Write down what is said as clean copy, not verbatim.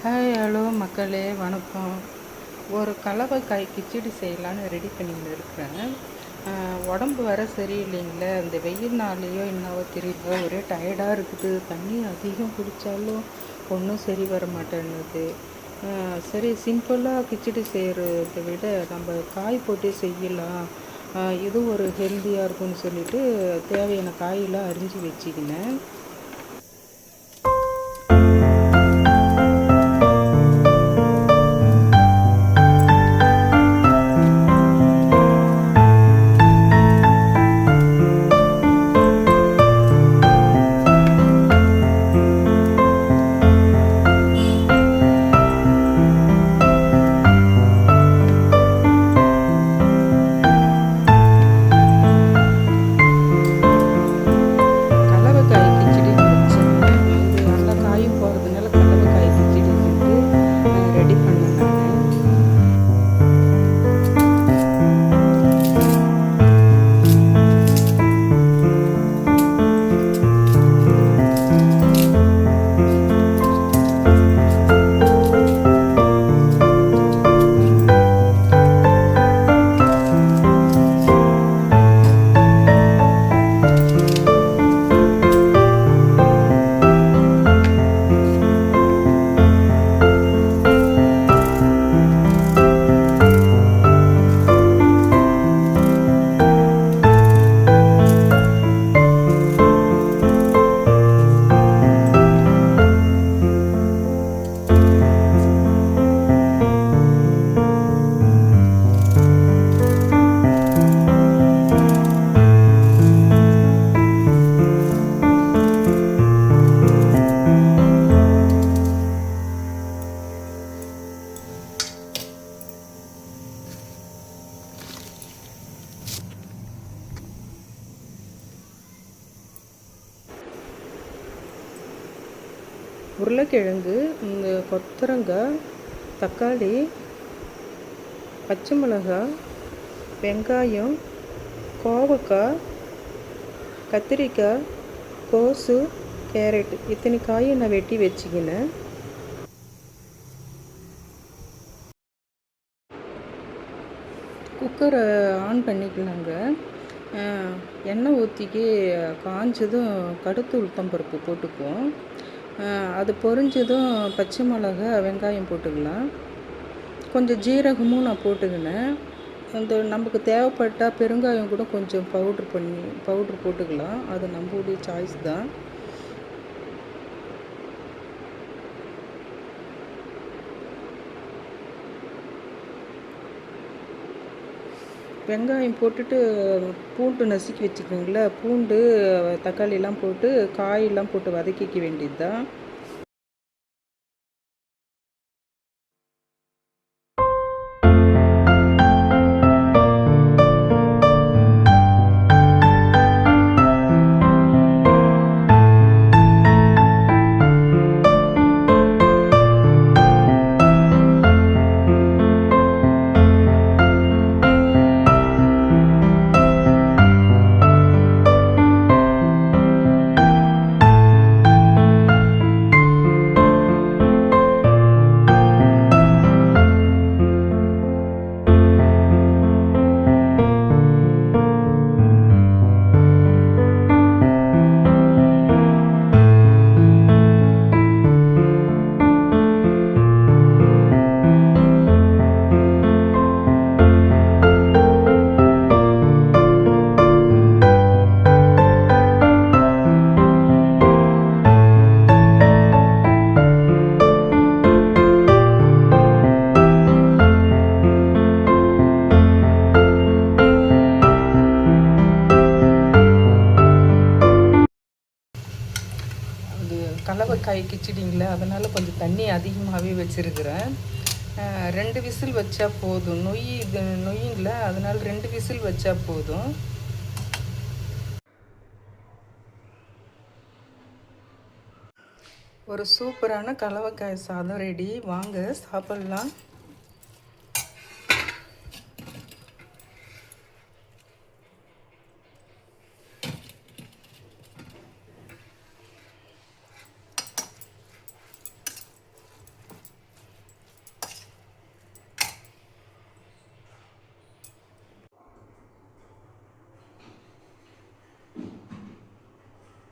Hi hello மக்களே, வணக்கம். ஒரு கலவைக்காய் கிச்சடி செய்யலான்னு ரெடி பண்ணிட்டு இருக்கிறேன். உடம்பு வர சரியில்லைங்களே, அந்த வெயில் நாள்லேயோ என்னவோ தெரியல, ஒரே டயர்டாக இருக்குது. தண்ணி அதிகம் குடித்தாலும் ஒன்றும் சரி வர மாட்டேன்னுது. சரி, சிம்பிளாக கிச்சடி செய்கிறத விட நம்ம காய் போட்டு செய்யலாம், இது ஒரு ஹெல்த்தியாக இருக்கும்னு சொல்லிட்டு தேவையான காயெல்லாம் அரிஞ்சு வச்சுக்கினேன். உருளைக்கிழங்கு, இந்த கொத்தரங்காய், தக்காளி, பச்சை மிளகாய், வெங்காயம், கோவக்காய், கத்திரிக்காய், கோஸு, கேரட், இத்தனை காயை நான் வெட்டி வச்சுக்கினேன். குக்கரை ஆன் பண்ணிக்கலாங்க. எண்ணெய் ஊற்றிக்கி காஞ்சதும் கடுகு உளுத்தம்பருப்பு போட்டுக்குவோம். அது பொரிஞ்சதும் பச்சை மிளகா, வெங்காயம் போட்டுக்கலாம். கொஞ்சம் ஜீரகமும் நான் போட்டுக்கினேன். அந்த நமக்கு தேவைப்பட்டால் பெருங்காயம் கூட கொஞ்சம் பவுட்ரு போட்டுக்கலாம். அது நம்மளுடைய சாய்ஸ் தான். வெங்காயம் போட்டுட்டு பூண்டு நசுக்கி வச்சுக்கோங்களா, பூண்டு, தக்காளியெல்லாம் போட்டு காயெல்லாம் போட்டு வதக்கிக்க வேண்டியது தான். கலவைக்காய் கிச்சடிங்கள, அதனால் கொஞ்சம் தண்ணி அதிகமாகவே வச்சுருக்கிறேன். 2 விசில் வச்சா போதும். நொய்யுங்கள, அதனால் 2 விசில் வச்சா போதும். ஒரு சூப்பரான கலவைக்காய் சாதம் ரெடி. வாங்க சாப்பிட்லாம்.